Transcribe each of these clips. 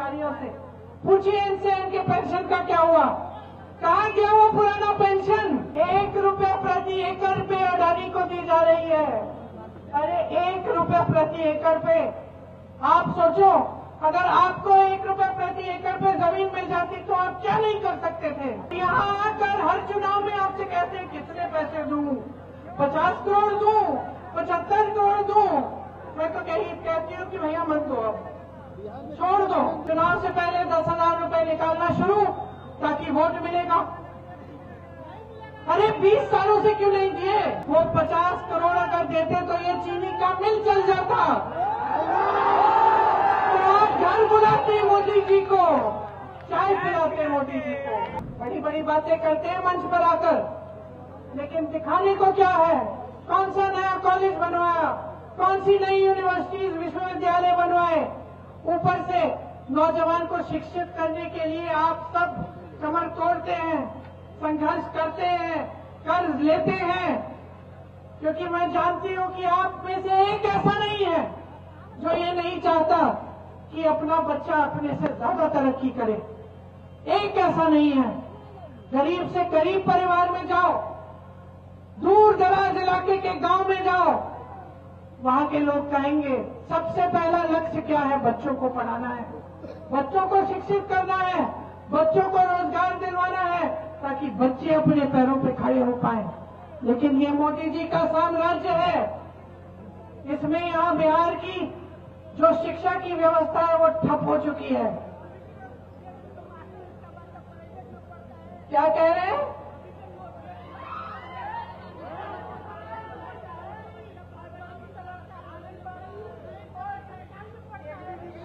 कर्मचारियों से, पूछिए इनसे इनके पेंशन का क्या हुआ, कहाँ गया वो पुराना पेंशन। 1 रुपया प्रति एकड़ पे अडानी को दी जा रही है। अरे 1 रुपया प्रति एकड़ पे, आप सोचो अगर आपको 1 रुपया प्रति एकड़ पे जमीन मिल जाती तो आप क्या नहीं कर सकते थे। यहाँ आकर हर चुनाव में आपसे कहते हैं कितने पैसे दूं, 50 करोड़ दूं, 75 करोड़ दूं। मैं तो कहती हूँ कि भैया मत दो, अब छोड़ दो। चुनाव से पहले 10,000 रुपए निकालना शुरू, ताकि वोट मिलेगा। अरे 20 सालों से क्यों नहीं दिए? वो 50 करोड़ अगर देते तो ये चीनी का मिल चल जाता। तो आप घर बुलाते मोदी जी को, चाय पिलाते मोदी जी को, बड़ी बड़ी बातें करते हैं मंच पर आकर, लेकिन दिखाने को क्या है? कौन सा नया कॉलेज बनवाया, कौन सी नई यूनिवर्सिटीज विश्वविद्यालय बनवाए। ऊपर से नौजवान को शिक्षित करने के लिए आप सब कमर तोड़ते हैं, संघर्ष करते हैं, कर्ज लेते हैं, क्योंकि मैं जानती हूं कि आप में से एक ऐसा नहीं है जो ये नहीं चाहता कि अपना बच्चा अपने से ज्यादा तरक्की करे। एक ऐसा नहीं है। गरीब से गरीब परिवार में जाओ, दूर दराज इलाके के गांव में जाओ, वहां के लोग कहेंगे सबसे पहला लक्ष्य क्या है? बच्चों को पढ़ाना है, बच्चों को शिक्षित करना है, बच्चों को रोजगार दिलवाना है, ताकि बच्चे अपने पैरों पे खड़े हो पाए। लेकिन ये मोदी जी का साम्राज्य है, इसमें यहां बिहार की जो शिक्षा की व्यवस्था है वो ठप हो चुकी है। क्या कह रहे हैं?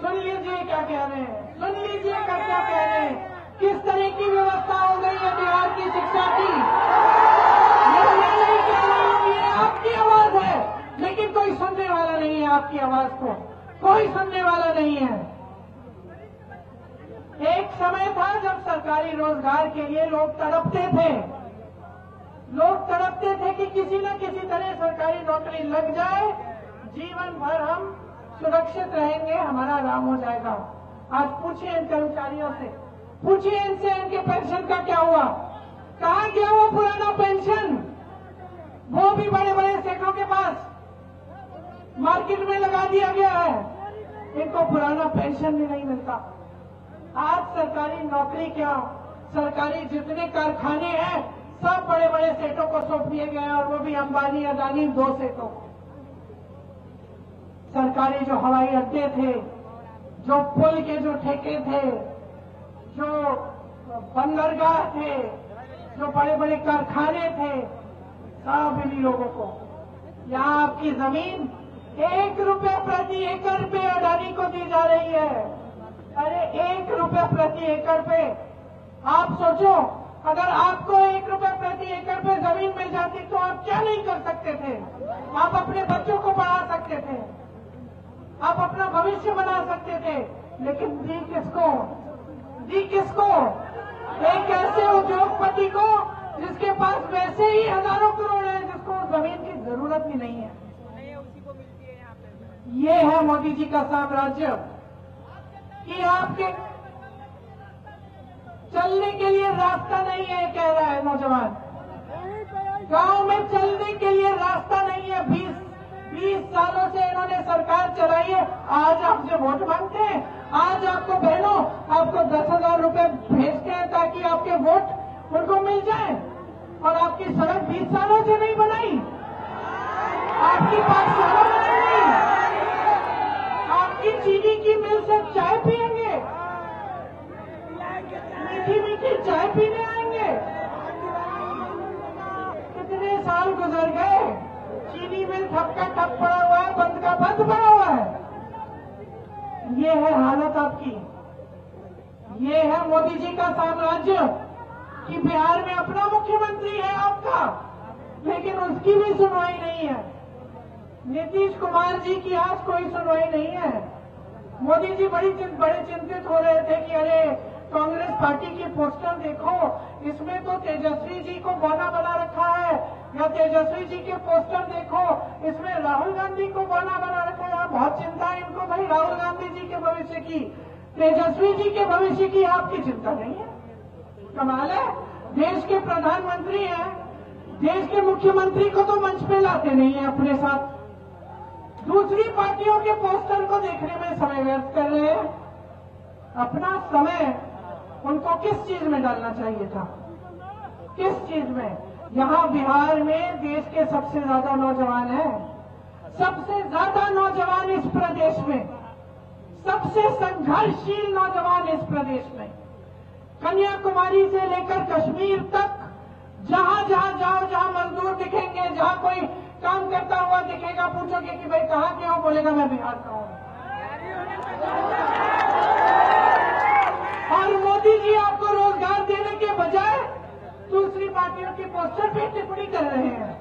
सुन लीजिए क्या कह रहे हैं, सुन लीजिए क्या कह रहे हैं। किस तरह की व्यवस्था हो गई है बिहार की शिक्षा की। मैं नहीं कह रहा हूं, ये आपकी आवाज है, लेकिन कोई सुनने वाला नहीं है। आपकी आवाज को कोई सुनने वाला नहीं है। एक समय था जब सरकारी रोजगार के लिए लोग तड़पते थे, लोग तड़पते थे कि किसी न किसी तरह सरकारी नौकरी लग जाए, जीवन भर हम सुरक्षित रहेंगे, हमारा आराम हो जाएगा। आज पूछिए इन कर्मचारियों से, पूछिए इनसे इनके पेंशन का क्या हुआ, कहाँ गया वो पुराना पेंशन। वो भी बड़े बड़े सेठों के पास मार्केट में लगा दिया गया है, इनको पुराना पेंशन भी नहीं मिलता। आज सरकारी नौकरी क्या, सरकारी जितने कारखाने हैं सब बड़े बड़े सेठों को सौंप दिए गए हैं, और वो भी अंबानी अदानी 2 सेठों को। सरकारी जो हवाई अड्डे थे, जो पुल के जो ठेके थे, जो बंदरगाह थे, जो बड़े बड़े कारखाने थे, सब इन्हीं लोगों को। यहाँ आपकी जमीन 1 रुपया प्रति एकड़ पे अडानी को दी जा रही है। अरे 1 रुपया प्रति एकड़ पे, आप सोचो अगर आपको 1 रुपया प्रति एकड़ पे जमीन मिल जाती तो आप क्या नहीं कर सकते थे। आप अपने बच्चों को पढ़ा सकते थे, आप अपना भविष्य बना सकते थे, लेकिन दी किसको? दी किसको? एक ऐसे उद्योगपति को जिसके पास वैसे ही हजारों करोड़ है, जिसको जमीन की जरूरत भी नहीं है। ये है मोदी जी का साम्राज्य कि आपके चलने के लिए रास्ता नहीं है, कह रहा है नौजवान। गांव में चलने के लिए रास्ता नहीं है। 20 सालों से इन्होंने सरकार चलाई है, आज आपसे वोट मांगते हैं। आज आपको बहनों आपको 10,000 रुपए भेजते हैं ताकि आपके वोट उनको मिल जाए, और आपकी सड़क 20 सालों से नहीं बनाई, आपकी पाठशाला बनाई नहीं, आपकी चीनी की मिल से चाय पिएंगे, मीठी मीठी चाय पीने आएंगे। कितने साल गुजर गए, चीनी मिल ठप का ठप पड़ा हुआ है, बंद का बंद पड़ा हुआ है। ये है हालत आपकी। ये है मोदी जी का साम्राज्य कि बिहार में अपना मुख्यमंत्री है आपका, लेकिन उसकी भी सुनवाई नहीं है। नीतीश कुमार जी की आज कोई सुनवाई नहीं है। मोदी जी बड़े चिंतित हो रहे थे कि अरे कांग्रेस पार्टी के पोस्टर देखो, इसमें तो तेजस्वी जी को बौना बना रखा है, या तेजस्वी जी के पोस्टर देखो, इसमें राहुल गांधी को बौना बना रखा है। बहुत चिंता है इनको भाई राहुल गांधी जी के भविष्य की। तेजस्वी जी के भविष्य की आपकी चिंता नहीं है। कमाल है, देश के प्रधानमंत्री हैं, देश के मुख्यमंत्री को तो मंच पे लाते नहीं है अपने साथ, दूसरी पार्टियों के पोस्टर को देखने में समय व्यर्थ कर रहे हैं। अपना समय उनको किस चीज में डालना चाहिए था, किस चीज में? यहां बिहार में देश के सबसे ज्यादा नौजवान हैं, सबसे ज्यादा नौजवान इस प्रदेश में, सबसे संघर्षशील नौजवान इस प्रदेश में। कन्याकुमारी से लेकर कश्मीर तक जहां जहां जाओ, जहां मजदूर दिखेंगे, जहां कोई काम करता हुआ दिखेगा, पूछोगे कि भाई कहां के हो, बोलेगा मैं बिहार का हूं। और मोदी जी आपको रोजगार देने के बजाय दूसरी पार्टियों की पोस्टर पे टिप्पणी कर रहे हैं।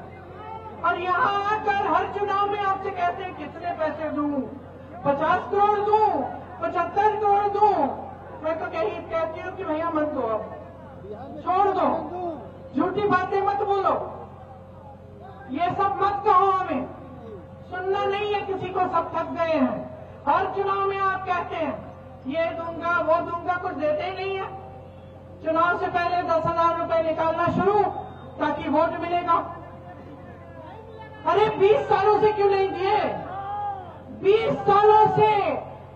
और यहां आकर हर चुनाव में आपसे कहते हैं कितने पैसे दूं, 50 करोड़ दूं, 75 करोड़ दूं। मैं तो कहती हूं कि भैया मत दो, अब छोड़ दो, झूठी बातें मत बोलो, ये सब मत कहो, हमें सुनना नहीं है किसी को, सब थक गए हैं। हर चुनाव में आप कहते हैं ये दूंगा वो दूंगा, कुछ देते ही नहीं है। चुनाव से पहले 10,000 रुपए निकालना शुरू ताकि वोट मिलेगा। अरे 20 सालों से क्यों नहीं दिए? 20 सालों से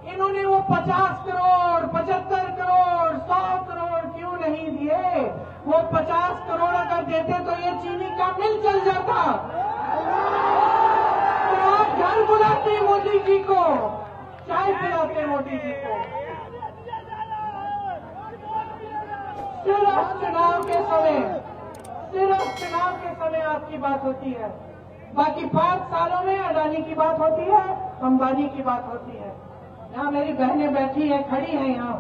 इन्होंने वो 50 करोड़, 75 करोड़, 100 करोड़ क्यों नहीं दिए? वो 50 करोड़ अगर देते तो ये चीनी का मिल चल जाता। तो आप घर बुलाते मोदी जी को, चाय पिलाते मोदी जी को। सिर्फ चुनाव के समय, सिर्फ चुनाव के समय आपकी बात होती है, बाकी 5 सालों में अडानी की बात होती है, अंबानी की बात होती है। यहाँ मेरी बहनें बैठी है, खड़ी हैं यहाँ।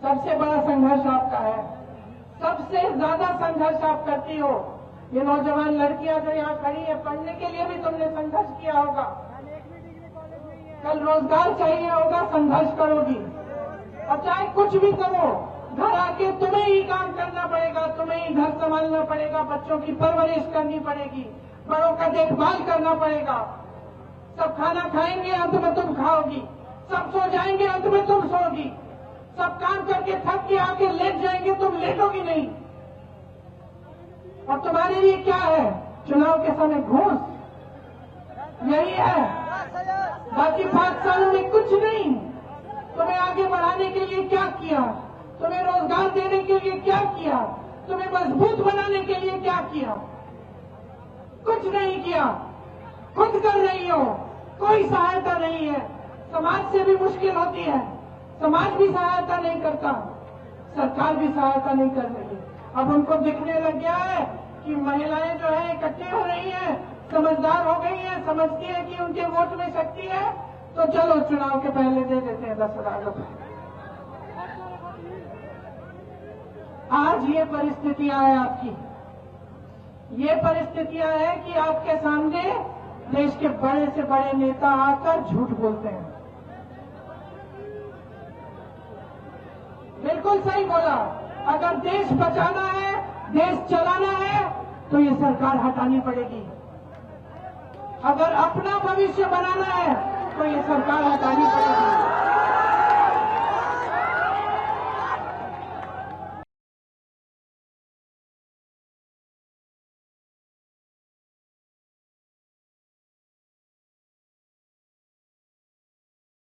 सबसे बड़ा संघर्ष आपका है, सबसे ज्यादा संघर्ष आप करती हो। ये नौजवान लड़कियां जो यहाँ खड़ी है, पढ़ने के लिए भी तुमने संघर्ष किया होगा, कल रोजगार चाहिए होगा, संघर्ष करोगी। और चाहे कुछ भी करो, घर आके तुम्हें ही काम करना पड़ेगा, तुम्हें ही घर संभालना पड़ेगा, बच्चों की परवरिश करनी पड़ेगी, बड़ों का देखभाल करना पड़ेगा। सब खाना खाएंगे, अंत में तुम खाओगी, सब सो जाएंगे, अंत में तुम सोगी, सब काम करके थक के आके लेट जाएंगे, तुम लेटोगी नहीं। और तुम्हारे लिए क्या है? चुनाव के समय घूस, यही है। बाकी 5 सालों में कुछ नहीं। तुम्हें आगे बढ़ाने के लिए क्या किया? तुम्हें रोजगार देने के लिए क्या किया? तुम्हें मजबूत बनाने के लिए क्या किया? कुछ नहीं किया। खुद कर रही हो, कोई सहायता नहीं है। समाज से भी मुश्किल होती है, समाज भी सहायता नहीं करता, सरकार भी सहायता नहीं कर रही। अब उनको दिखने लग गया है कि महिलाएं जो है इकट्ठी हो रही हैं, समझदार हो गई हैं, समझती है कि उनके वोट में शक्ति है, तो चलो चुनाव के पहले दे देते हैं 10,000 रुपए। आज ये परिस्थितियां हैं आपकी, ये परिस्थितियां हैं कि आपके सामने देश के बड़े से बड़े नेता आकर झूठ बोलते हैं। बिल्कुल सही बोला, अगर देश बचाना है, देश चलाना है, तो ये सरकार हटानी पड़ेगी। अगर अपना भविष्य बनाना है, तो ये सरकार हटानी पड़ेगी।